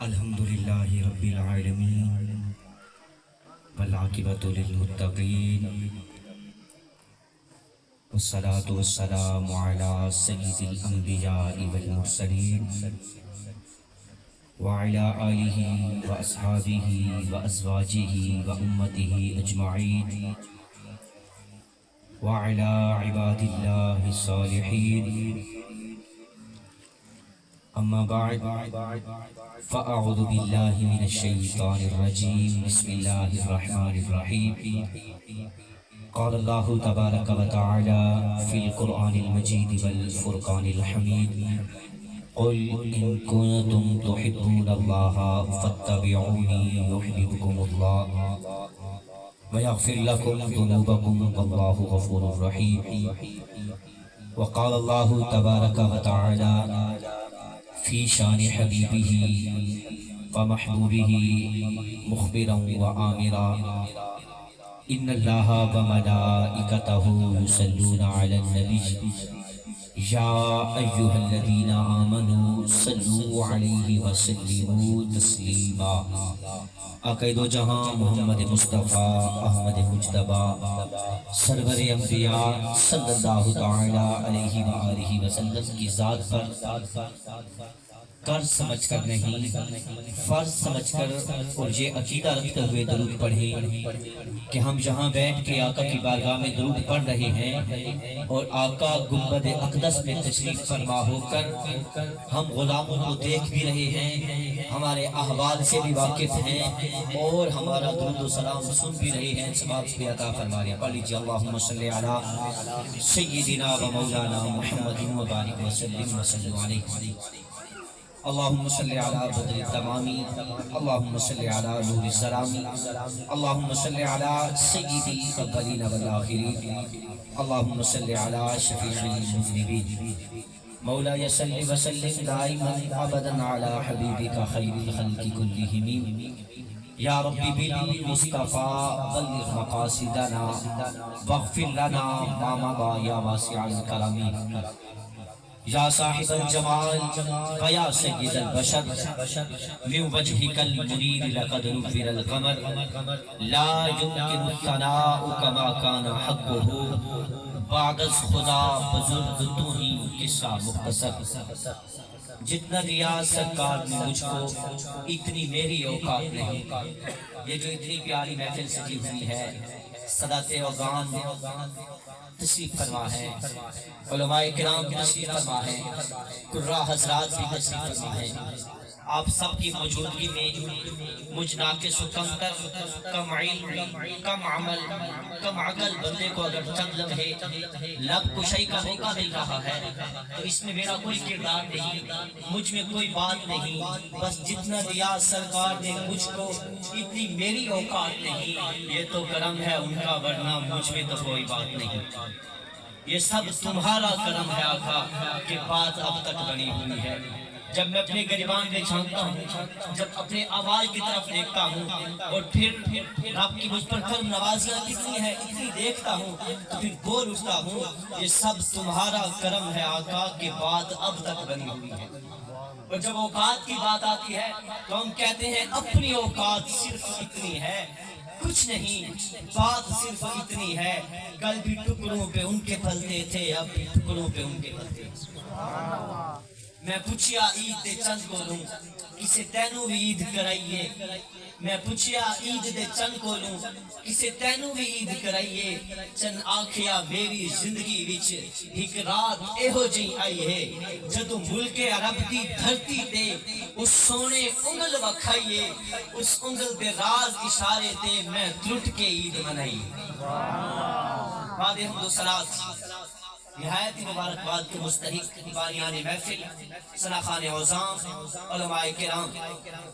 الحمد للہ رب العالمین والعاقبۃ للمتقین والصلاة والسلام علی سید الانبیاء والمرسلین وعلی آلہ واصحابہ وازواجہ وامتہ اجمعین وعلی عباد اللہ الصالحین اما بعد فاعوذ باللہ من الشیطان الرجیم بسم اللہ الرحمن الرحیم قال اللہ تبارک و تعالی فی القرآن المجید والفرقان الحمید قل ان کنتم تحبون اللہ فاتبعونی یحببکم اللہ ویغفر لکم ذنوبکم واللہ غفور رحیم وقال اللہ تبارک و تعالی فی شان حبیبہ ومحبوبہ مخبرا وآمرا ان اللہ وملائکتہ یصلون علی النبی یا ایہا الذین آمنوا صلوا علیہ وسلموا تسلیما آقائے دو جہاں محمد مصطفیٰ احمد مجتبیٰ سرور انبیاء صلی اللہ تعالی علیہ وآلہ وسلم کی ذات پر قرض سمجھ کر نہیں فرض سمجھ کر اور یہ عقیدہ رکھتے ہوئے درود پڑھیں کہ ہم جہاں بیٹھ کے آقا کی بارگاہ میں درود پڑھ رہے ہیں اور آقا گنبد اقدس میں تشریف فرما ہو کر ہم غلاموں کو دیکھ بھی رہے ہیں، ہمارے احوال سے بھی واقف ہیں اور ہمارا درود و سلام سن بھی رہے ہیں، ثواب بھی عطا فرما رہے ہیں۔ پڑھ لیجیے اللہم صلی علی سیدنا و مولانا محمد و بارک وسلم وسلم علیہ اللہم صلی علی بدر التمامی اللہم صلی علی نور السلامی اللہم صلی علی سید الاولین والآخرین اللہم صلی علی شفیع المذنبین مولا صلی وسلم دائما ابدا علی حبیبک خیر الخلق کلہم یا ربی بالمصطفیٰ بلغ مقاصدنا واغفر لنا ما مضى یا واسع الکرم یا صاحب الجمال فیا سید البشر من وجهك المنیر لقد نفر القمر لا يمكن الثناء كما كان حقه بعد از خدا بزرگ تو ہی قصہ مختصر جتنا دیا سرکار نے مجھ کو اتنی میری اوقات نہیں۔ یہ جو اتنی پیاری محفل سجی ہوئی ہے، صدات و گان تشریف فرما ہے، علماء کرام تشریف فرما ہے، قراء حضرات بھی تشریف فرما ہے۔ آپ سب کی موجودگی میں مجھ ناقص و کم تر، کم علم، کم عمل، کم عقل بندے کو اگر چند لمحے لب کشائی کا موقع مل رہا ہے تو اس میں میرا کوئی کردار نہیں، مجھ میں کوئی بات نہیں، بس جتنا دیا سرکار نے مجھ کو اتنی میری اوقات نہیں۔ یہ تو کرم ہے ان کا، ورنہ مجھ میں تو کوئی بات نہیں۔ یہ سب تمہارا کرم ہے آقا کہ بات اب تک بنی ہوئی ہے۔ جب میں اپنے گریبان میں جھانکتا ہوں، جب اپنے آواز کی طرف دیکھتا ہوں اور پھر رب کی مجھ پر کرم نوازیاں کتنی ہے اتنی دیکھتا ہوں تو پھر بول اٹھتا ہوں یہ سب تمہارا کرم ہے آقا کہ بات اب تک بنی ہوئی ہے۔ اور جب اوقات کی بات آتی ہے تو ہم کہتے ہیں اپنی اوقات صرف اتنی ہے، کچھ نہیں، بات صرف اتنی ہے، کل بھی ٹکڑوں پہ ان کے پھلتے تھے، اب بھی ٹکڑوں پہ ان کے پھلتے تھے۔ میں پوچھیا عید دے چند کولوں کسے تینوں بھی عید کرائیے، میں پوچھیا عید دے چند کولوں کسے تینوں بھی عید کرائیے، چند آکھیا میری زندگی وچ ایک رات ایہو جی آئی ہے جدوں ملک عرب دی دھرتی تے اس سونے انگل وکھائیے، اس انگل دے راز اشارے تے میں ترٹ کے عید منائی۔ بعد حمد و صلاۃ نہایت مبارکباد کے مستحق بانیان محفل، سناخان عظام، علماء کرام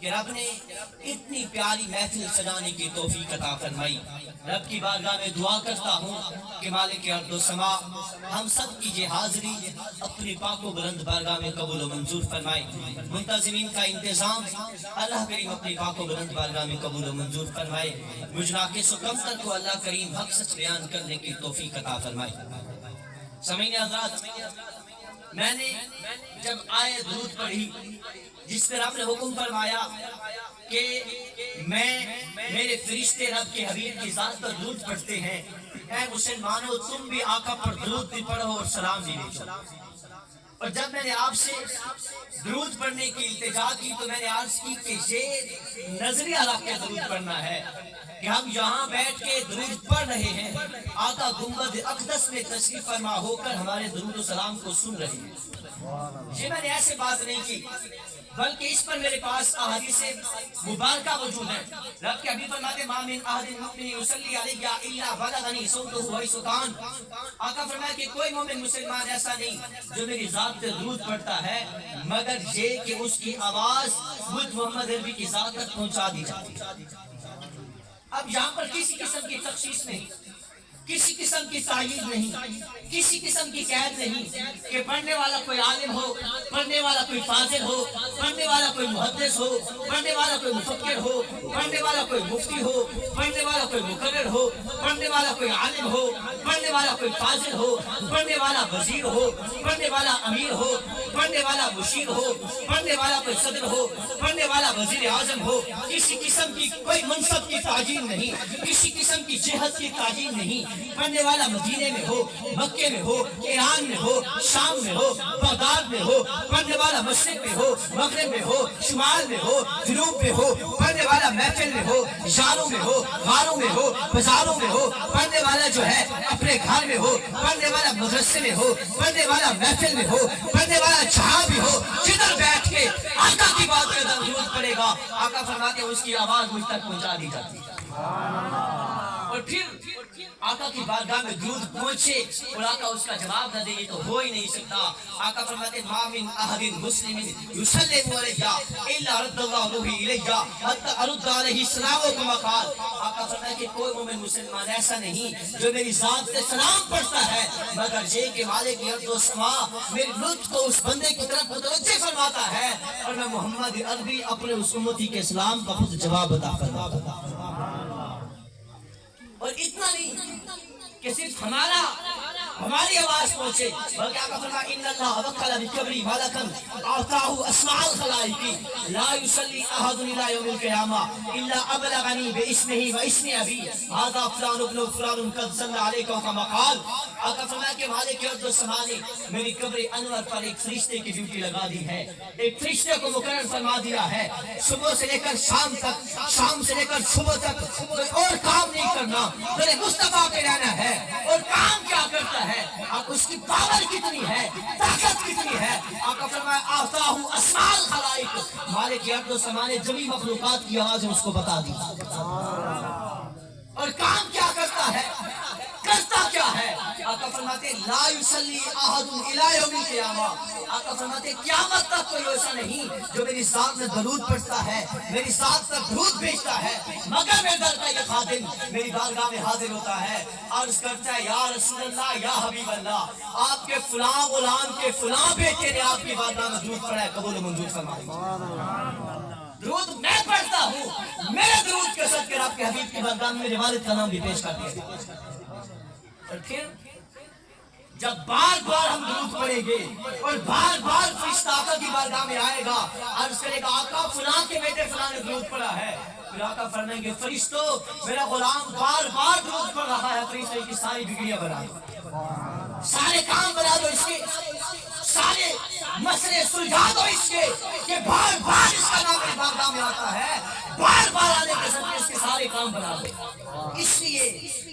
کہ رب نے اتنی پیاری محفل سجانے کی توفیق عطا فرمائی۔ رب کی بارگاہ میں دعا کرتا ہوں کہ مالک ارض و سما ہم سب کی یہ حاضری اپنی پاک و بلند بارگاہ میں قبول و منظور فرمائے۔ منتظمین کا انتظام اللہ کریم اپنی پاک و بلند بارگاہ میں قبول و منظور فرمائے۔ مجھ ناقص و کمتر کو اللہ کریم حق سچ بیان کرنے کی توفیق عطا فرمائے۔ سامعین حضرات، میں نے جب آئے درود پڑھی جس پر رب نے حکم فرمایا کہ میرے فرشتے رب کے حبیب کی ذات پر درود پڑھتے ہیں، اے مسلمانوں تم بھی آقا پر درود بھی پڑھو اور سلام بھی بھیجو۔ اور جب میں نے آپ سے درود پڑھنے کی التجا کی تو میں نے عرض کی کہ یہ نظریہ رکھ کے درود پڑھنا ہے کہ ہم یہاں بیٹھ کے درود پڑھ رہے ہیں، آقا گنبد اقدس میں تشریف فرما ہو کر ہمارے درود و سلام کو سن رہے ہیں۔ یہ میں نے ایسے بات نہیں کی، بلکہ اس پر میرے پاس احادیث مبارکہ موجود ہیں۔ رب کے حبیب فرماتے ما من احد مؤمن یصلی علی الا بلغنی صوته حیث کان۔ آقا فرمایا کہ کوئی مومن مسلمان ایسا نہیں جو میری ذات پہ درود پڑھتا ہے مگر یہ کہ اس کی آواز مجھ محمد عربی کی ذات تک پہنچا دی جاتی ہے۔ اب یہاں پر کسی قسم کی تخصیص نہیں، کسی قسم کی تعیین نہیں، کسی قسم کی قید نہیں کہ پڑھنے والا کوئی عالم ہو، پڑھنے والا کوئی فاضل ہو، پڑھنے والا کوئی محدث ہو، پڑھنے والا کوئی مفکر ہو، پڑھنے والا کوئی مفتی ہو، پڑھنے والا کوئی مقرر ہو، پڑھنے والا کوئی عالم ہو، پڑھنے والا کوئی فاضل ہو، پڑھنے والا وزیر ہو، پڑھنے والا امیر ہو، پڑھنے والا مشیر ہو، پڑھنے والا کوئی صدر ہو، پڑھنے والا وزیر اعظم ہو، کسی قسم کی کوئی منصب کی تعیین نہیں، کسی قسم کی جہت کی تعیین نہیں۔ پڑھنے والا مدینے میں ہو، مکے میں ہو، ایران میں ہو، شام میں ہو، بغداد میں ہو، پڑھنے والا مشرق میں ہو، مغرب میں ہو، شمال میں ہو، جنوب میں ہو، پڑھنے والا محفل میں ہو، اشاروں میں ہو، غاروں میں ہو، بازاروں میں ہو، پڑھنے والا جو ہے اپنے گھر میں ہو، پڑھنے والا مدرسے میں ہو، پڑھنے والا محفل میں ہو، پڑھنے والا جہاں بھی ہو، جدھر بیٹھ کے آقا کی بات کا درود پڑے گا آقا فرماتے ہیں اس کی آواز مجھ تک پہنچا دی جاتی ہے۔ اور پھر آقا کی بارگاہ میں درود پہنچے اور آقا اس کا جواب نہ دے یہ تو ہو ہی نہیں سکتا۔ آقا فرماتے ہیں ما من احد مسلم یسلم علیہ الا رد اللہ روحی الیہ حتی ارد علیہ السلام کما قال۔ آقا فرماتے ہیں کہ کوئی مومن مسلمان ایسا نہیں جو میری ذات سے سلام پڑھتا ہے مگر یہ کہ مالک ارض و سما میری لطف کو اس بندے کی طرف متوجہ فرماتا ہے اور میں محمد عربی اپنے اس امتی کے اسلام کا خود جواب عطا فرماتا ہوں۔ اور اتنا نہیں کہ صرف ہماری آواز پہنچے بلکہ آقا فرمایا ان اللہ وکل بکبری ملکا اعطاه اسماء الخلائق لا يصلي احد الى يوم القيامه الا ابلغني باسمه واسم ابي هذا فلان ابن فلان قد صلى عليكم كما قال۔ آقا فرمایا کہ مالک ارض و سما نے میری قبر انور پر ایک فرشتے کی ڈیوٹی لگا دی ہے، ایک فرشتے کو مقرر فرما دیا ہے، صبح سے لے کر شام تک، شام سے لے کر صبح تک کوئی اور کام نہیں کرنا، میرے مصطفیٰ پہ رہنا ہے۔ اور کام کیا کرتا ہے؟ آپ اس کی پاور کتنی ہے، طاقت کتنی ہے؟ آقا فرمایا آتاہ اسماء الخلائق، مالک ارض و سما نے جمی مخلوقات کی آواز اس کو بتا دی۔ اور کام کیا کرتا ہے، کرتا کیا ہے؟ آقا فرماتے لا یصلی احد الی یوم القیامہ، آقا فرماتے قیامت تک کوئی ایسا نہیں جو میری ذات میں درود پڑھتا ہے، میری ذات پر درود بھیجتا ہے مگر میرے در کا یہ خادم میری بارگاہ میں حاضر ہوتا ہے، عرض کرتا ہے یا رسول اللہ یا حبیب اللہ آپ کے فلاں غلام کے فلاں بیٹے نے آپ کی بارگاہ میں درود پڑھا ہے، قبول و منظور فرمائے۔ درود میں پڑھتا ہوں، میرے درود کے صدقے رب کے حبیب کی بارگاہ میں میرے والد کا نام بھی پیش کر دیا۔ اور پھر جب بار بار ہم درود پڑھیں گے اور بار بار فرشتہ آقا کی بارگاہ میں آئے گا، عرض کرے گا آقا فلاں کے بیٹے فلاں نے درود پڑھا ہے، پھر آقا فرمائیں گے فرشتوں میرا غلام بار بار درود پڑھ رہا ہے، فرشتے کی ساری بگڑیاں بنا دو، سارے کام بنا دو اس کے، سارے مسئلے سلجھا دو اس کے کہ بار بار اس کا نام میری بارگاہ میں آتا ہے، بار بار آنے کے ساتھ اس کے سارے کام بنا دو۔ اس لیے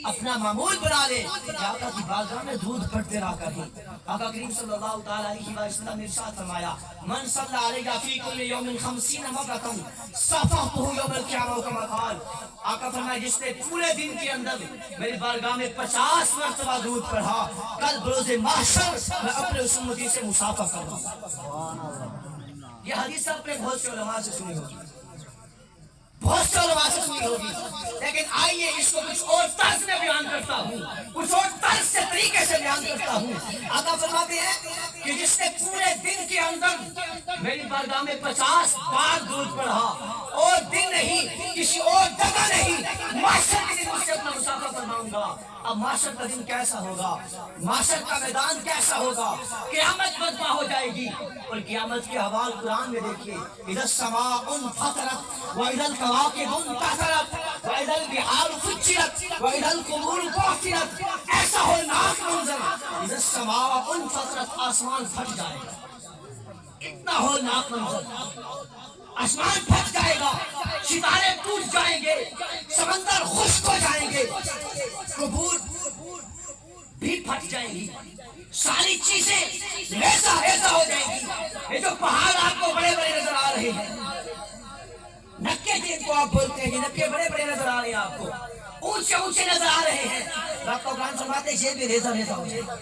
اپنا معمول بنا لے کہ آقا کی بارگاہ میں درود پڑھتے رہا کریں۔ آقا کریم صلی اللہ تعالی علیہ وسلم نے ارشاد فرمایا من صلی علیہ فی کل یوم 50 مرۃ صفحتہ یوم القیامہ کما قال۔ آقا فرمایا جس نے پورے دن کے اندر میری بارگاہ میں 50 مرتبہ درود پڑھا کل بروز محشر میں اپنے اس امتی سے مصافحہ کروں گا۔ یہ حدیث آپ نے بہت سے علماء سے سنی ہوگی، बहुत से उलमा से सुनी होगी, लेकिन आइए इसको कुछ और तर्ज में बयान करता हूँ, कुछ और तर्ज से तरीके से बयान करता हूँ। आका फरमाते हैं कि जिसने पूरे दिन के अंदर मेरी बारगाह में 50 बार दूध पढ़ा, और दिन नहीं, किसी और जगह नहीं, माशर के दिन मुझसे अपना मुसाफा फरमाऊंगा। अब माशर का दिन कैसा होगा, माशर का मैदान कैसा होगा, क़यामत बर्पा हो जाएगी। और क़यामत के हवाल कुरान में देखिए, इधर समाउन फतरत व इधर कवाकिबुन तसरत व इधर बिहार फुज्जिरत व इधर कुबूर बुअसिरत। ऐसा होलनाक मंजर, इधर समाउन फतरत, आसमान फट जाएगा, इतना होलनाक मंजर, आसमान फट जाएगा, सितारे टूट जाएंगे, समंदर खुश्क हो जाएंगे, कबूर भी फट जाएंगी, सारी चीजें ऐसा ऐसा हो जाएंगी। ये जो पहाड़ आपको बड़े बड़े नजर आ रहे हैं, नक्के जिनको आप बोलते हैं, नक्के बड़े बड़े नजर आ रहे हैं, आपको ऊंचे ऊंचे नजर आ रहे हैं, आपको कुरान फरमाते हैं ये भी रेजा रेजा हो जाएगा।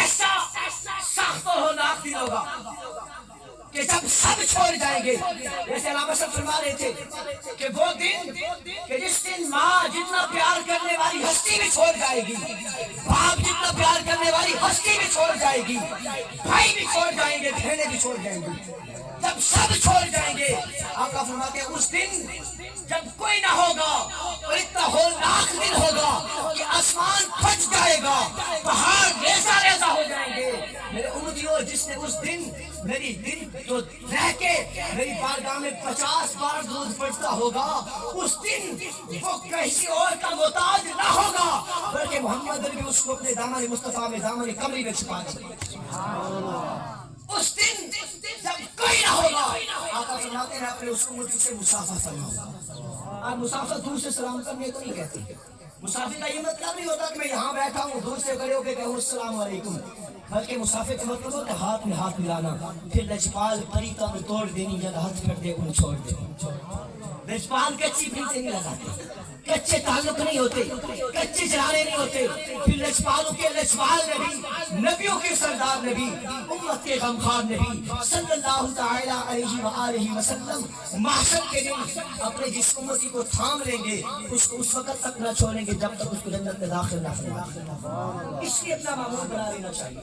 ऐसा सख्त और होलनाक दिन होगा कि जब सब छोड़ जाएंगे। जैसे अल्लाह सब फरमा रहे थे कि वो दिन कि जिस दिन माँ जितना प्यार करने वाली हस्ती भी छोड़ जाएगी, बाप जितना प्यार करने वाली हस्ती भी छोड़ जाएगी, भाई भी छोड़ जाएंगे, बहनें भी छोड़ जाएंगी, जब सब छोड़ जाएंगे। आका फरमाते हैं उस दिन जब कोई ना होगा, और इतना होलनाक दिन होगा कि आसमान फट जाएगा, पहाड़ रेजा रेजा हो जाएंगे। मेरे उम्मतियों, जिसने उस दिन मेरी दिन तो रह के मेरी बारगाह में 50 बार दूध पड़ता होगा, उस दिन वो किसी और का मोहताज ना होगा, बल्कि मोहम्मद नबी उसको अपने दामन मुस्तफा में, दामन कमरी में छुपा देंगे। उस दिन जब कोई ना होगा, आका फरमाते हैं अपने उसको मुझसे से मुसाफा फरमाओ। और मुसाफा दूर से सलाम करने को नहीं कहते। मुसाफिर का ये मतलब नहीं होता कि मैं यहाँ बैठा हूँ, दूर से खड़े होकर कहूँ अस्सलाम वालेकुम, बल्कि मुसाफिर का मतलब होता है हाथ में हाथ मिलाना, फिर लजपाल तरीका में तोड़ देनी, जब हाथ कर दे उन छोड़ दे। लजपाल कच्ची फीते नहीं लगाते, कच्चे ताल्लुक नहीं होते, कच्चे जराने नहीं होते। फिर लजपालों के लजपाल नबी, नबियों के सरदार नबी, उम्मत के गमखार नबी सल्लल्लाहु तआला अलैहि वसल्लम महशर के दिन अपने जिस उम्मती को थाम लेंगे, उसको उस वक्त तक न छोड़ेंगे जब तक उसको जन्नत में दाखिल न फरमाएंगे। इसलिए अपना मामूल बना लेना चाहिए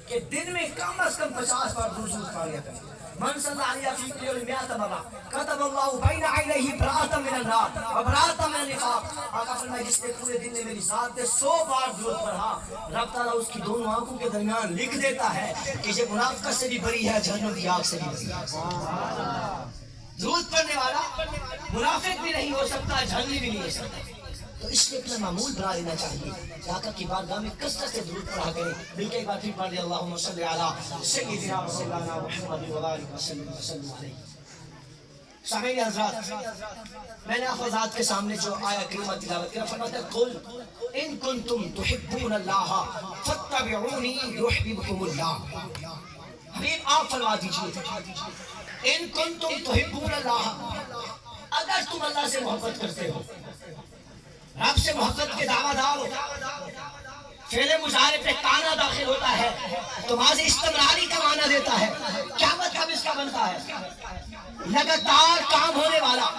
कि दिन में कम से कम 50 बार दूध पा लिया करें। من صلى عليه في كل يوم 100 مرة كتب الله بين عينيه براءة من النار وبراءة من النفاق. آقا فرمائے جس نے پورے دن میں میری ذات سے 100 بار درود پڑھا، رب تعالیٰ اس کی دونوں آنکھوں کے درمیان لکھ دیتا ہے کہ یہ منافقت سے بھی بری ہے، جہنم کی آگ سے بھی بری ہے۔ درود پڑھنے والا منافق بھی نہیں ہو سکتا، جہنمی بھی نہیں ہو سکتا۔ تو اس لیے اپنا معمول بنا لینا چاہیے کہ آقا کی بارگاہ میں کثرت سے درود پڑھا کریں۔ بلکہ ایک بار پھر پڑھ لیں اللہم صلی علی سیدنا مولانا محمد وآلہ وسلم علیہ۔ سامعین حضرات، میں نے آپ حضرات کے سامنے جو آیا کریمہ تلاوت کیا، فرماتا ہے قل ان کنتم تحبون اللہ فاتبعونی یحببکم اللہ۔ حبیب آپ فرما دیجئے ان کنتم تحبون اللہ، اگر تم اللہ سے محبت کرتے ہو، رب سے محبت کے دعویٰ دار ہو، فعل مضارع پہ کانا داخل ہوتا ہے تو ماضی استمراری کا معنی دیتا ہے، کیا مطلب اس کا بنتا ہے؟ لگاتار کام ہونے والا،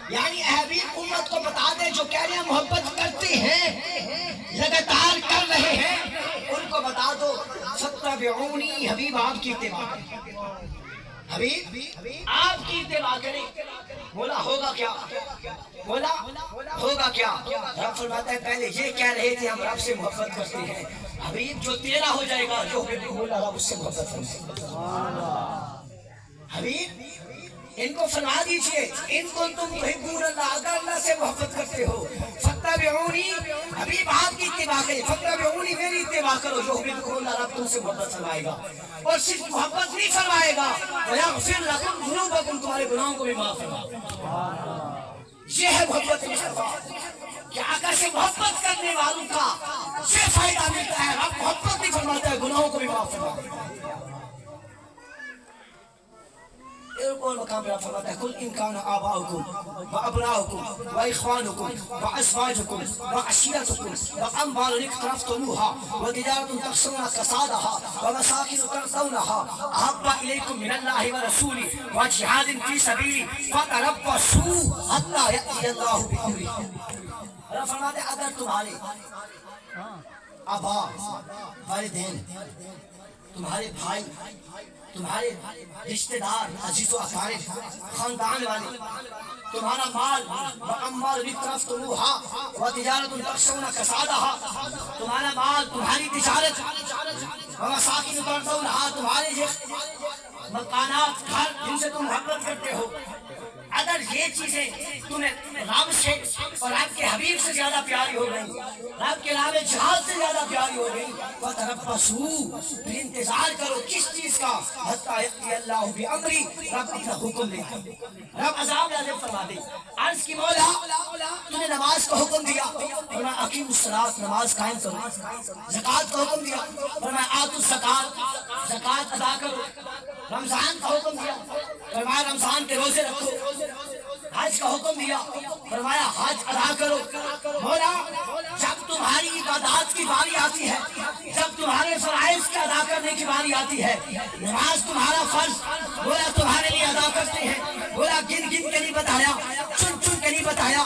یعنی اے حبیب امت کو بتا دے جو کہہ رہے ہیں محبت کرتے ہیں، لگاتار کر رہے ہیں، ان کو بتا دو فاتبعونی، حبیب آپ کی اتباع کریں، حبیب آپ کی اتباع کریں۔ بولا ہوگا کیا؟ بولا ہوگا کیا؟ رب فرماتا ہے پہلے یہ کہہ رہے تھے ہم رب سے محبت کرتے ہیں، حبیب جو تیرا ہو جائے گا، جو بولا رب اس سے محبت کرتے ہیں۔ حبیب ان کو فرما دیجئے ان کو تم تحبون اللہ، اگر اللہ سے محبت کرتے ہو فاتبعونی، حبیب آپ کی اتباع کریں، فاتبعونی میری اتباع کرو، جو بالکل اللہ رب تم سے محبت فرمائے گا، اور صرف محبت نہیں فرمائے گا وَيَغْفِرْ لَكُمْ ذُنُوبَكُمْ، تمہارے گناہوں کو بھی معاف فرمائے۔ یہ ہے محبت مصطفیٰ کہ آقا سے محبت کرنے والوں کا یہ فائدہ ملتا ہے، رب محبت بھی فرماتا ہے، گناہوں کو بھی معاف فرماتا ہے۔ और मकाम पर फरमाता है कुल इन काना आबाउकुम व अबनाउकुम व इख्वानुकुम व अज़वाजुकुम व अशीरतुकुम व अम्वालुन इक़्तरफ़्तुमूहा व तिजारतुन तख़शौना कसादहा व मसाकिन तर्ज़ौनहा अहब्बा इलैकुम मिनल्लाहि व रसूलिही व जिहादिन फ़ी सबीलिही फ़तरब्बसू हत्ता यअतियल्लाहु बिअम्रिही। अल्लाह फरमाते अगर तुम्हारे आबा, वालिदैन, तुम्हारे भाई, तुम्हारे रिश्तेदार, अजीज़ व अक़ारिब, खानदान वाले, तुम्हारा माल व तिजारतुन तख़शौना कसादहा, तुम्हारा माल, तुम्हारी तिजारत, व मसाकिन तर्ज़ौनहा, तुम्हारे मकानात, घर जिनसे तुम मोहब्बत करते हो, अगर ये चीजें तुम्हें रब से और रब के हबीब से ज्यादा प्यारी हो गई, रब के नाम जिहाद से ज्यादा प्यारी हो गई, फ़तरब्बसू, फिर इंतजार करो किस चीज का, हत्ता यअतियल्लाहु बिअम्री, रब अपना हुक्म लेगा, रब अज़ाब नाज़िल फरमा दे। अर्ज़ की मौला तूने नमाज का हुक्म दिया, फरमाया अकीमुस्सलात, नमाज कायम करो, ज़कात का हुक्म दिया, फरमाया आतुज़ ज़कात, ज़कात अदा करो, रमजान का हुक्म दिया, फरमाया रमजान के रोजे रखो, हज का हुक्म दिया, फरमाया हज अदा करो। मौला जब तुम्हारी इबादत की बारी आती है, जब तुम्हारे फराइज के अदा करने की बारी आती है, नमाज तुम्हारा फर्ज बोला तुम्हारे लिए अदा करते हैं, बोला गिन गिन के नहीं बताया, चुन चुन के नहीं बताया,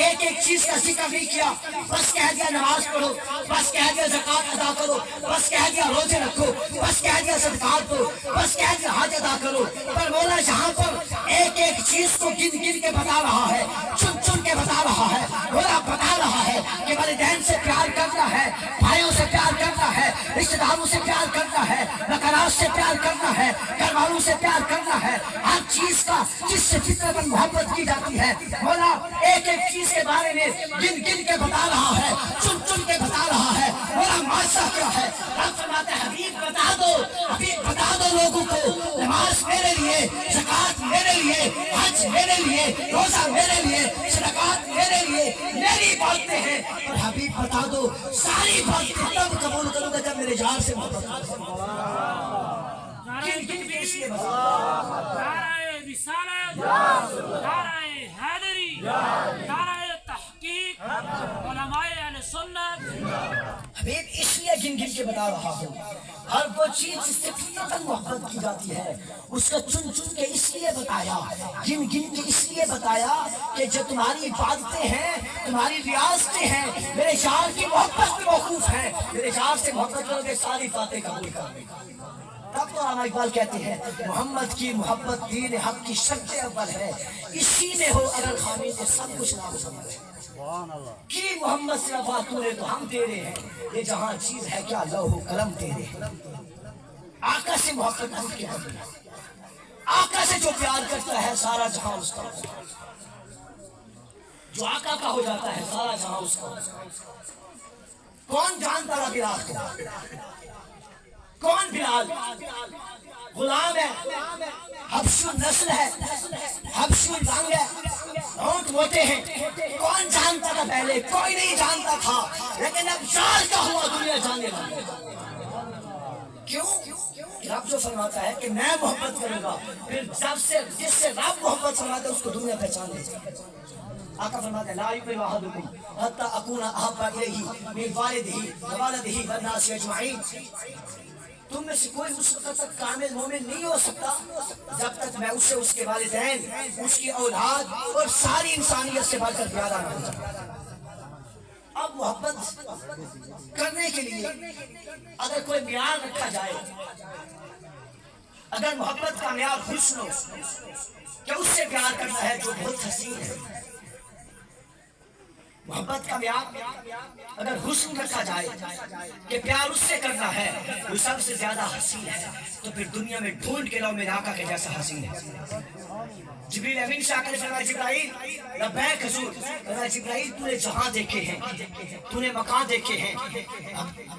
एक एक चीज का जिक्र नहीं किया, बस कह दिया नमाज पढ़ो, बस कह दिया ज़कात अदा करो, बस कह दिया रोजे रखो, बस कह दिया सदकात दो, बस कह दिया हज अदा करो। पर मौला जहाँ पर एक एक चीज को गिन गिन के बता रहा है, चुन चुन के बता रहा है, मौला बता रहा है कि वालिदैन से प्यार करना है, भाइयों से प्यार करना है, रिश्तेदारों से प्यार करना है, नकारात से प्यार करना है, घर वालों से प्यार करना है, हर चीज का जिससे फितरतन मोहब्बत की जाती है, मौला एक एक चीज के बारे में गिन गिन के बता रहा है, चुन चुन के बता रहा है। मौला माशा क्या है, रब फरमाते हैं हबीब बता दो, हबीब बता दो लोगों को, नमाज मेरे लिए, ज़कात मेरे लिए, हज मेरे लिए, रोजा मेरे लिए, सदकात मेरे लिए, मेरी बातें हैं। और हबीब बता दो सारी बातें तब कबूल करूंगा जब मेरे जार से मोहब्बत करूंगा। किन किन के इसलिए बता नाराए रिसालत, नाराए हैदरी, नाराए तहकीक, उलमाए अहले सुन्नत। हबीब इसलिए गिन गिन के बता रहा हूँ, हर वो चीज जिससे फितरतन मोहब्बत की जाती है उसका चुन चुन के इसलिए बताया, गिन गिन के इसलिए बताया कि जो तुम्हारी इबादतें हैं, तुम्हारी रियासतें हैं, मेरे यार की मोहब्बत में मौकूफ है, मेरे यार से मोहब्बत करोगे सारी बातें कबूल करोगे। तब तो आला इकबाल कहते हैं मोहम्मद की मोहब्बत दीन हक की शर्त अव्वल है, इसी में हो अगर खामी तो सब कुछ नाम समझ कि मोहम्मद से वफा तूने तो हम तेरे हैं, ये जहां चीज है क्या लौह कलम तेरे। आका से मोहब्बत हम क्या है, आका से जो प्यार करता है सारा जहां उसका, जो आका का हो जाता है सारा जहां उसका। कौन जानता रहा बिलाल को, कौन बिलाल गुलाम है, हबशु नस्ल है, हबशु रंग है, होंठ मोटे हैं, कौन जानता था पहले, कोई नहीं जानता था, लेकिन अब जाल का हुआ दुनिया जानने लगी। क्यों? रब जो फरमाता है कि मैं मोहब्बत करूंगा, फिर जब से जिससे रब मोहब्बत फरमाता है उसको दुनिया पहचान लेती है। आका फरमाते हैं ला युमिनु अहदुकुम हत्ता अकूना अहब्बा इलैहि मिन वालिदिही व वलदिही वन नासि अजमईन। तुम में से कोई उस वक्त तक कामिल मोमिन नहीं हो सकता जब तक मैं उससे, उसके वालिदैन, उसकी औलाद और सारी इंसानियत से बढ़कर प्यारा ना हो जाए। अब मोहब्बत करने के लिए अगर कोई मियार रखा जाए, अगर मोहब्बत का मियार हुस्न हो कि उससे प्यार करना है जो बहुत हसीन है, मोहब्बत का प्यार अगर हुस्न रखा जाए कि प्यार उससे करना है वो सबसे ज्यादा हसीन है, तो फिर दुनिया में ढूंढ के लो मेरे आका के जैसा हसीन है। जिब्रील अमीन से आकर फरमाया जिब्राइल लब्बैक हुजूर, फरमाया जिब्राइल तूने जहां देखे हैं, तूने मकान देखे हैं,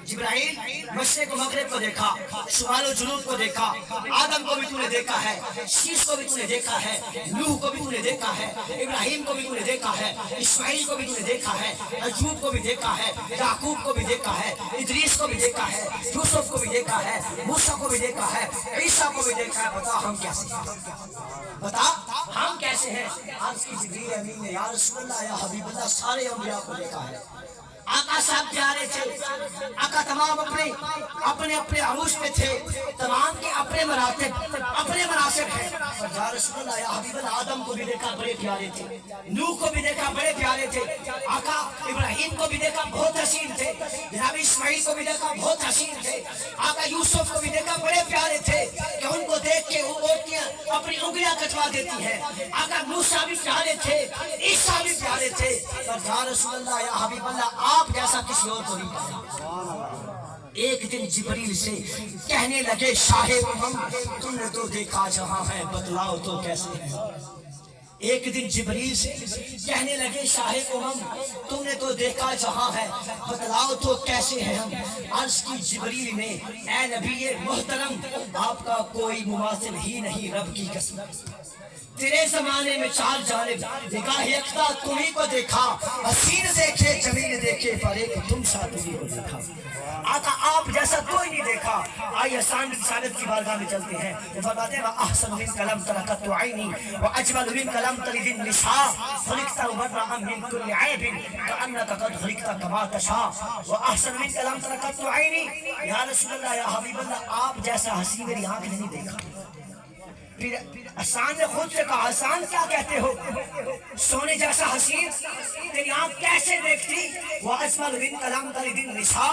जिब्राइल मशरिक को मगरिब को देखा, शुमाल और जुनूब को देखा, आदम को भी तूने देखा है, शीश को भी तूने देखा है, नूह को भी तूने देखा है, इब्राहिम को भी तूने देखा है, इस्माइल को भी तूने देखा है, अय्यूब को भी देखा है, याकूब को भी देखा है, इदरीस को भी देखा है, यूसुफ को भी देखा है, मूसा को भी देखा है, ईसा को भी देखा है। बता हम कैसे हैं, बता हम कैसे हैं। आज की जिब्रील अमीन ने या रसूल अल्लाह या हबीब अल्लाह सारे अंबिया को देखा है। आका साहब प्यारे थे, आका तमाम अपने अपने अपने अरूज पे थे, तमाम के अपने मरातिब अपने मनासिब हैं। और या रसूल अल्लाह या हबीब अल्लाह आदम को भी देखा बड़े प्यारे थे, नूह को भी देखा बड़े प्यारे थे, आका इब्राहिम को भी देखा बहुत हसीन थे, जनाब इस्माइल को भी देखा बहुत हसीन थे, आका यूसुफ को भी देखा बड़े प्यारे थे कि उनको देख के औरतें अपनी उंगलियां कटवा देती हैं। आका मूसा भी प्यारे थे, ईसा भी प्यारे थे। और या रसूल अल्लाह या हबीब अल्लाह आप जैसा किसी और को नहीं पाया। एक दिन जिब्रील से कहने लगे शाहे हम तुमने तो देखा जहां है बतलाओ तो कैसे है। एक दिन जिब्रील से कहने लगे शाहे हम तुमने तो देखा जहां है बतलाओ तो कैसे है हम। अर्ज की जिब्रील ने ऐ नबी मोहतरम आपका कोई मुमासिल ही नहीं रब की कसम। तेरे जमाने में चार जानिब निगाह यकता तुम्ही को देखा, हसीन देखे जमीन देखे पर एक तुम सा तुम्ही को देखा। आका आप जैसा कोई नहीं देखा। आइए आसान रिसालत की बारगाह में चलते हैं। वो फरमाते हैं अहसन मिन कलम तरकत आईनी व अजमल मिन कलम तलिदिन निसा खलिकता मुबर्रअ मिन कुल्ली ऐबिन कअन्नका कद खलिकता कमा तशा व अहसन मिन कलम तरकत आईनी। या रसूल अल्लाह या हबीब अल्लाह आप जैसा हसीन मेरी आंख ने नहीं देखा। फिर आसान ने खुद से कहा आसान क्या कहते हो, सोने जैसा हसीन तेरी आंख कैसे देखती। वो अजमल मिन कलम तलिदिन निसा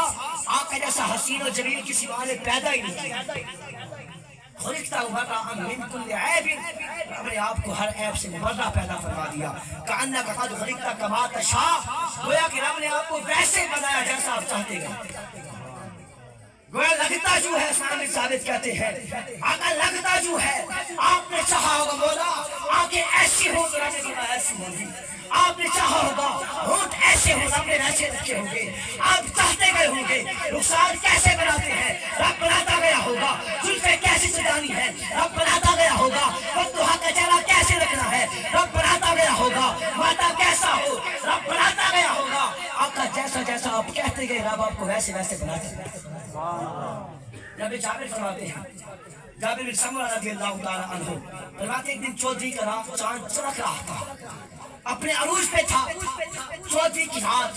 आंख जैसा हसीन और जमील किसी माँ ने पैदा ही नहीं किया। खलिकता मुबर्रअ मिन कुल्ली ऐबिन अपने आप को हर ऐब से मुबर्रा पैदा फरमा दिया। कअन्नका कद खलिकता कमा तशा गोया कि रब ने आपको वैसे बनाया जैसा आप चाहते हैं। गोया लगता जो है सामने साबित कहते हैं आका लगता जो है आपने चाहा होगा मौला आंखें ऐसी हो ऐसी होगी, आपने चाहा होगा होंठ ऐसे हो आपने ऐसे रखे होंगे, आप चाहते गए होंगे रुखसार कैसे बनाते हैं रब बनाता गया होगा, जुल्फे कैसी सजानी है रब बनाता गया होगा, वक्तुहा का चेहरा कैसे रखना है रब बनाता गया होगा, माता कैसा हो रब बनाता गया होगा। आका जैसा जैसा आप कहते गए रब आपको वैसे वैसे बनाता गया। नबी जाबिर फरमाते हैं, जाबिर बिन समुरा रज़ियल्लाहु ताला अन्हु फरमाते एक दिन चौधरी का चांद चमक रहा था, अपने अरूज पे था, चौधरी की रात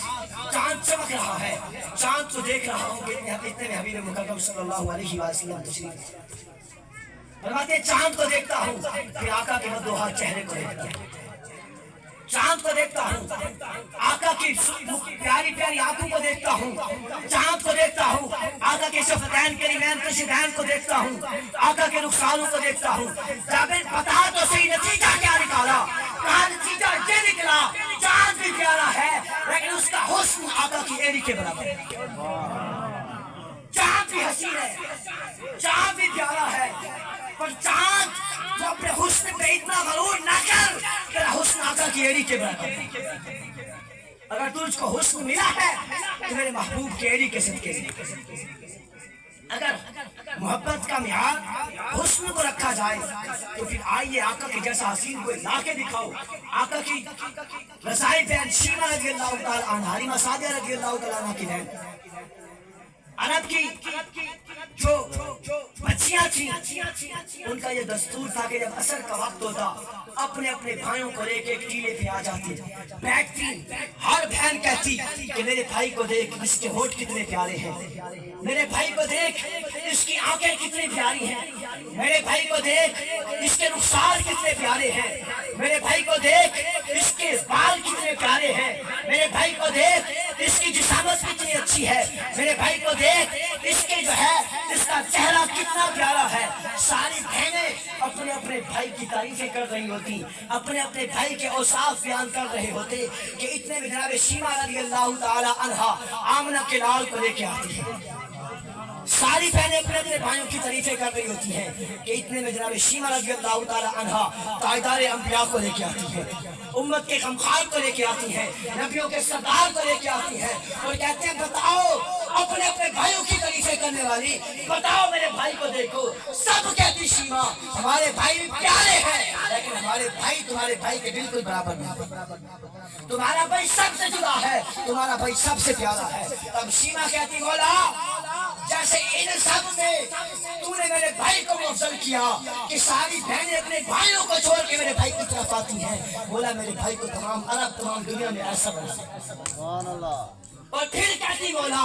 चांद चमक रहा है, चांद को देख रहा हूँ इतने में हबीब मुकर्रम सल्लल्लाहु अलैहि वसल्लम तशरीफ फरमाते चांद को देखता हूँ फिर आका के मद्दोहा चेहरे को देखता हूँ, चांद को देखता हूँ आका की प्यारी प्यारी आंखों को देखता हूँ, चांद को देखता हूँ आका के शफ़तैन करीमैन कशीदैन को देखता हूँ, आका के रुखसारों को देखता हूँ। जाबिर बता तो सही नतीजा क्या निकाला। कहा नतीजा ये निकला चांद भी प्यारा है लेकिन उसका हुस्न आका की एड़ी के बराबर है। चांद भी हसीन है, चांद भी प्यारा है, पर चांद जो अपने हुस्न पे इतना गरूर न कर तेरा हुस्न आका की एड़ी के बराबर। अगर तुझको हुस्न मिला है तो मेरे महबूब की एड़ी के सदके अगर मोहब्बत का मियार हुस्न को रखा जाए तो फिर आइए आका के जैसा हसीन को ला के दिखाओ। आका की रसाई बहन शीमा रज़ियल्लाहु ताला अन्हा, हालिमा सादिया रज़ियल्लाहु ताला अन्हा की बहन, अरब की जो बच्चियां थी उनका ये दस्तूर था कि जब असर का वक्त होता अपने अपने भाइयों को लेके एक टीले पे आ जाती बैठती, हर बहन कहती कि मेरे भाई को देख इसके होठ कितने प्यारे हैं, मेरे भाई को देख इसकी आंखें कितनी प्यारी हैं, मेरे भाई को देख इसके रुखसार कितने प्यारे हैं, मेरे भाई को देख इसके बाल कितने प्यारे हैं, मेरे भाई को देख इसकी जिसामत कितनी अच्छी है, मेरे भाई को देख इसके जो है इसका चेहरा कितना प्यारा है। सारी बहनें अपने अपने भाई की तारीफें कर रही होती, अपने अपने भाई के औसाफ बयान कर रहे होते कि इतने में जनाब शीमा रज़ियल्लाहु ताला अन्हा आमना के लाल को लेके आती है। सारी बहनें अपने अपने भाइयों की तारीफें कर रही होती हैं कि इतने में जनाब शीमा रज़ियल्लाहु ताला अन्हा ताजदार अंबिया को लेके आती है, उम्मत के गमखार को लेके आती है, नबियों के सरदार को लेके आती है और कहते हैं बताओ अपने अपने भाइयों की तारीफें करने वाली, बताओ मेरे भाई को देखो। सब कहती शीमा हमारे भाई भी प्यारे हैं लेकिन हमारे तुम्हारे भाई के बिल्कुल बराबर नहीं। तुम्हारा भाई सबसे जुदा है, तुम्हारा भाई सबसे प्यारा है। तब सीमा कहती बोला जैसे इन सब में तूने मेरे भाई को अफजल किया कि सारी बहनें अपने भाइयों को छोड़ के मेरे भाई की तरफ आती हैं, बोला मेरे भाई को तमाम अरब तमाम दुनिया में ऐसा बना। और फिर कहती बोला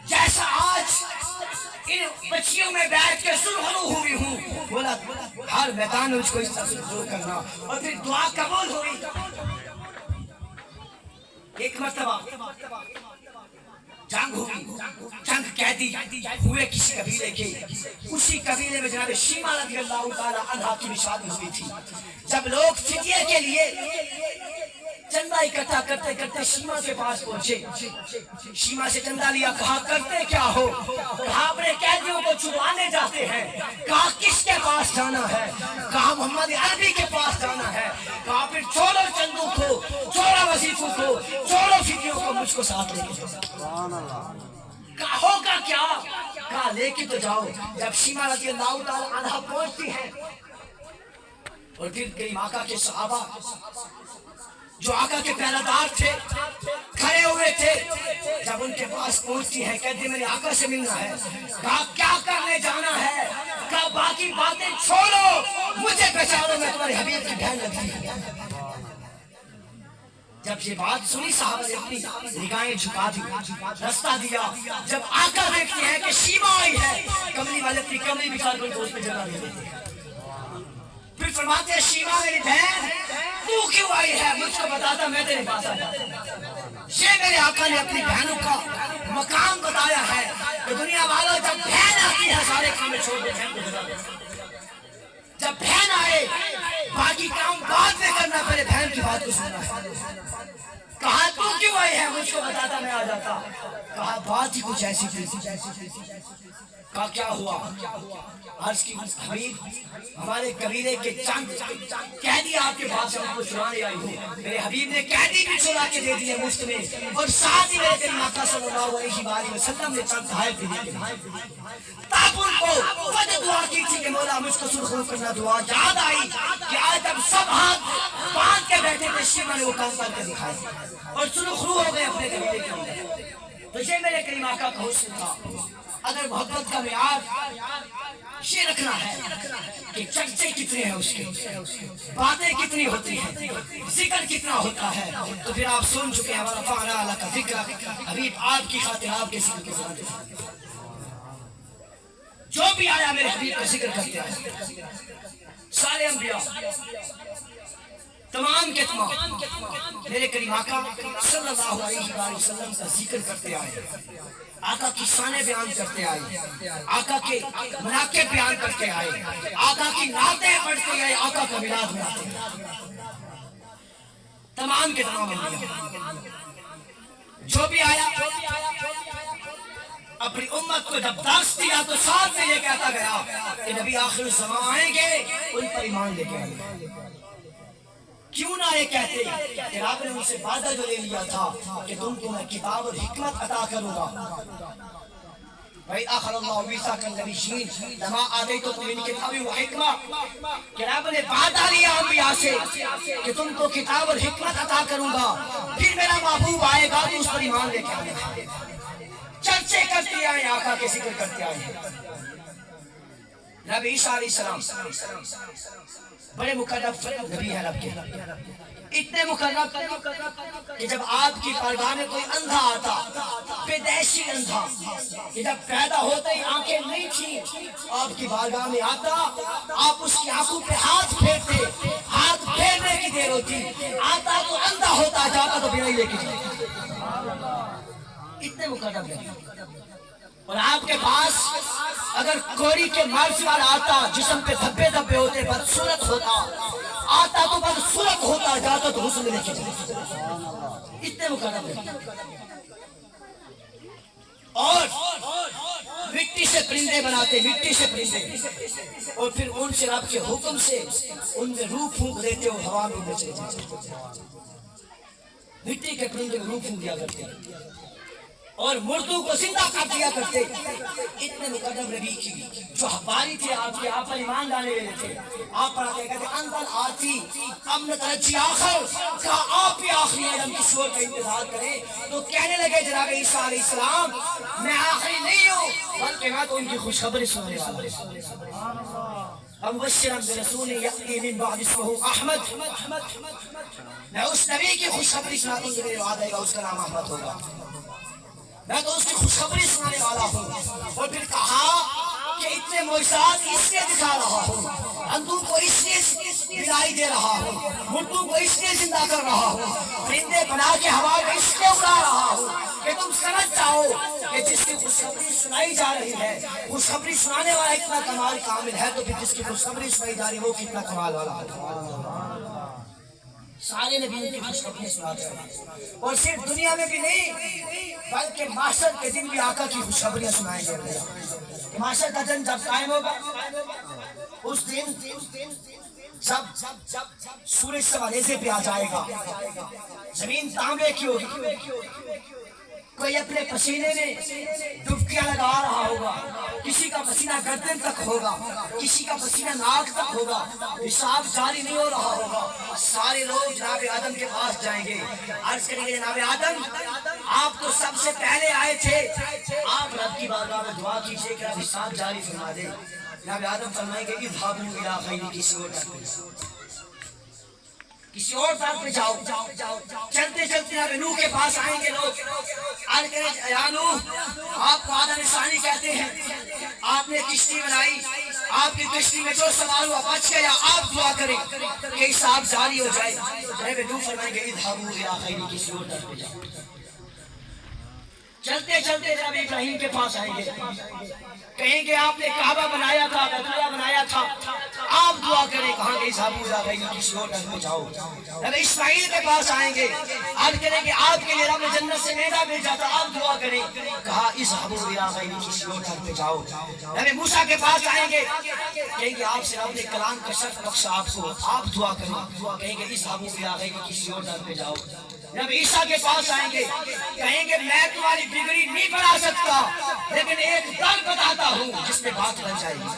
जैसा आज इन बच्चियों में बैठ के सुरखरू हुई हूँ, बोला हर मैदान में मुझको इस तरह से करना। और फिर दुआ कबूल हुई। एक मर्तबा जंग हुई, जंग कैदी हुए किसी कबीले के, उसी कबीले में जनाब शीमा रज़ियल्लाहु ताला अन्हा की शादी हुई थी। जब लोग फिदिये के लिए चंदा इकट्ठा करते करते शीमा के पास पहुंचे, शीमा से चंदा लिया, कहा करते क्या हो? कहा अपने कैदियों को छुड़वाने जाते हैं। कहा किसके पास जाना है? कहा मोहम्मद अरबी के पास जाना है। कहा फिर छोड़ो चंदू को, छोड़ो वजीफों को, छोड़ो फिदियों को, मुझको साथ लेके जाओ। कहा होगा क्या? कहा लेके तो जाओ। जब शीमा रज़ियल्लाहु ताला अन्हा पहुंचती है और फिर कई आका के सहाबा जो आका के पहरेदार थे खड़े हुए थे, जब उनके पास पहुंचती है कहते मेरे आका से मिलना है। कहा क्या करने जाना है? कहा बाकी बातें छोड़ो, मुझे पहचानो, मैं तुम्हारे हबीब की बहन लगती हूं। जब ये बात सुनी साहब ने अपनी निगाहें झुका दी, रास्ता दिया। जब आका देखते हैं कि शीमा आई है, कमली वाले अपनी कमली बिछा कर दोस्त पे जगह दे देते हैं। फिर फरमाते हैं शीमा मेरी बहन तू क्यों आई है? मुझको बताता मैं तेरे पास आ जाता। ये मेरे आका ने अपनी बहनों का मकाम बताया है कि दुनिया वालों जब बहन आती है सारे काम छोड़ दे, बहन को जगा दे। जब बहन आए बाकी काम बाद में करना, पहले बहन की बात को सुनना है। कहा तू क्यों आई है? मुझको बताता मैं आ जाता। कहा बात ही कुछ ऐसी थी। कहा क्या हुआ? अर्ज की हबीब हमारे कबीले के चंद कैदी आपके पास हमको छुड़ाने आई हूँ। मेरे हबीब ने कैदी भी छुड़ा के दे दिए मुफ्त में, और साथ ही मेरे करीम आका सल्लल्लाहु अलैहि वसल्लम ने चंद घायल भी दिए। तब उनको वजह दुआ की थी कि मौला मुझको सुरखरू करना। दुआ याद आई कि आज जब सब हाथ बांध के बैठे थे, शीमा ने वो काम करके दिखाया और सुरखरू हो गए अपने कबीले के अंदर। तो ये मेरे करीम आका का हुस्न था। अगर मोहब्बत का मियार ये रखना है कि चर्चे कितने हैं उसके, बातें कितनी होती हैं, जिक्र कितना होता है, तो फिर आप सुन चुके हैं हमारा फाना अल्लाह का जिक्र। हबीब आपकी खातिर आपके जिक्र के साथ जो भी आया मेरे हबीब का जिक्र करते हैं। सारे अंबिया तमाम के तमाम मेरे करीम आका सल्लल्लाहु अलैहि वसल्लम का जिक्र करते आए, आका की शाने बयान करते आए, आका के मनाक़िब बयान करते आए, आका की नातें पढ़ते आए, आका का मिलाद मनाते तमाम के तमाम जो भी आया अपनी उम्मत को जब दर्स दिया तो साथ में ये कहता गया कि नबी आखिर ज़मां आएंगे, उन पर ईमान लेके आएंगे। क्यों ना ये कहते कि रब ने उनसे वादा जो ले लिया था कि तुमको मैं किताब और हिकमत अता करूंगा। भाई अखरल्लाहु मीसाकन नबिय्यीन लमा आतैतुकुम मिन किताबिन व हिकमा, कि रब ने वादा लिया अंबिया से कि तुमको किताब और हिकमत अता करूंगा, फिर मेरा महबूब आएगा तो उस पर ईमान लेके आएगा। चर्चे करते आए, आका के जिक्र करते आए। नबी ईसा अलैहिस्सलाम बड़े मुकर्रम नबी है रब के, इतने मुकर्रम कि जब आपकी बारगाह में कोई अंधा आता, बेदैशी अंधा, कि जब पैदा होते ही आंखें नहीं थी, आपकी बारगाह में आता, आप उसकी आंखों पे हाथ फेरते, हाथ फेरने की देर होती, आता तो अंधा होता, जाता तो बिना ही लेके जाता। इतने मुकर्रम नबी। और आपके पास अगर कोड़ी के मर्ज वाला आता, जिस्म पे धब्बे धब्बे होते, बदसूरत होता, आता तो बदसूरत होता, जाता तो हुस्न लेके जाता। इतने मुकर्रम है। और मिट्टी से परिंदे बनाते, मिट्टी से परिंदे, और फिर उनसे आपके हुक्म से उनमें रूह फूंक देते हो, हवा में उड़ने चले जाते। मिट्टी के परिंदे रूह फूंक दिया करते। اور مردوں کو زندہ کر دیا کرتے. اتنے مقدم نبی کی جو حباری تھے آپ کے، آپ پر ایمان لانے والے تھے، آپ پر آتے کہتے اندر آتی امن ترجی آخر، کہا آپ بھی آخری ہیں، ہم کسی اور کا انتظار کریں. تو کہنے لگے جناب عیسیٰ علیہ السلام میں آخری نہیں ہوں بلکہ میں تو ان کی خوشخبری سننے والا ہوں. مبشرا برسول یأتی من بعد اسمہ احمد، میں اس نبی کی خوشخبری سناتا ہوں جو میرے بعد آئے گا، اس کا نام احمد ہوگا. میں تو اس کی خوشخبری سنانے والا ہوں. اور پھر کہا کہ اتنے معجزات اس لیے دکھا رہا ہوں، اندھوں کو اس لیے دلائی دے رہا ہوں، مردوں کو اس لیے زندہ کر رہا ہوں، پرندے بنا کے ہوا میں اس لیے اڑا رہا ہوں کہ تم سمجھ جاؤ کہ جس کی خوشخبری سنائی جا رہی ہے، خوشخبری سنانے والا اتنا کمال کامل ہے، تو پھر جس کی خوشخبری سنائی جا رہی ہے وہ کتنا کمال والا ہے. سارے نبیوں کی خوشخبری سناتے ہیں، اور صرف دنیا میں بھی نہیں بلکہ محشر کے دن بھی آقا کی خوشخبریاں سنائی جاتی ہیں. محشر کا دن جب قائم ہوگا، اس دن جب سورج سوالے پہ آ جائے گا، زمین تانبے کی ہوگی، کوئی اپنے پسینے میں ڈبکیاں لگا رہا ہوگا، کسی کا پسینہ گردن تک ہوگا، کسی کا پسینہ ناک تک ہوگا، حساب جاری نہیں ہو رہا ہوگا. سارے لوگ جناب آدم کے پاس جائیں گے، عرض کریں گے جناب آدم آپ تو سب سے پہلے آئے تھے، آپ رب کی بارگاہ میں دعا کیجئے کہ رب حساب جاری فرما دے. جناب آدم فرمائیں گے اذهبوا الى غیر، کسی اور طرف کسی اور طرف پہ جاؤ. چلتے چلتے جناب نوح کے پاس آئیں گے لوگ، عرض کریں یا نوح آپ کو آدم ثانی کہتے ہیں، آپ نے کشتی بنائی، آپ کی کشتی میں جو سوار ہوا بچ گیا، آپ دعا کریں کہ حساب جاری ہو جائے. جناب نوح فرمائیں گے اذهبوا الى غیر، کسی اور طرف پہ جاؤ. چلتے چلتے جناب ابراہیم کے پاس آئیں گے، کہیں گے آپ نے کعبہ بنایا تھا، بیت اللہ بنایا تھا، آپ دعا کریں. کہاں گے صاحب کسی اور طرف پہ جاؤ. جب اسماعیل کے پاس آئیں گے، عرض کریں کہ آپ کے لیے رب نے جنت سے میوہ بھیجا تھا، آپ دعا کریں. کہا اذهبوا الى غیر، کسی اور طرف پہ جاؤ. جب موسیٰ کے پاس آئیں گے، کہیں گے آپ سے رب نے کلام کا شرف بخشا آپ کو، آپ دعا کریں. کہیں گے اذهبوا الى غیر، کسی اور طرف پہ جاؤ. جب عیسیٰ کے پاس آئیں گے، کہیں گے میں تمہاری بگڑی نہیں بنا سکتا لیکن ایک در بتاتا ہوں جس پہ بات بن جائے گی.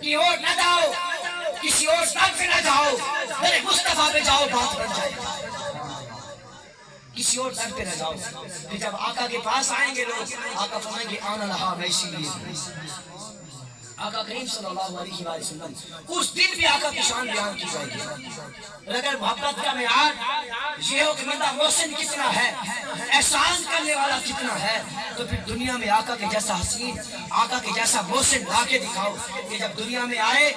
کہ اور نہ جاؤ، کسی اور در پہ نہ جاؤ، میرے مصطفیٰ پہ جاؤ، بات بن جائے گی. کسی اور در پہ نہ جاؤ. پھر جب آقا کے پاس آئیں گے لوگ، آقا فرمائیں گے آنا لہا، میں اسی لیے. آقا کریم صلی اللہ علیہ وسلم اس دن بھی آقا کی شان بیان کی جائے گی. اگر محبت کا معیار یہ ہو کہ بندہ محسن کتنا ہے، احسان کرنے والا کتنا ہے، تو پھر دنیا میں آقا کے جیسا حسین، آقا کے جیسا محسن لا کے دکھاؤ کہ جب دنیا میں آئے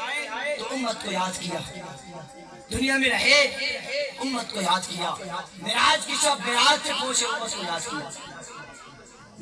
تو امت کو یاد کیا، دنیا میں رہے امت کو یاد کیا، معراج کی شب معراج سے پہنچے امت کو یاد کیا.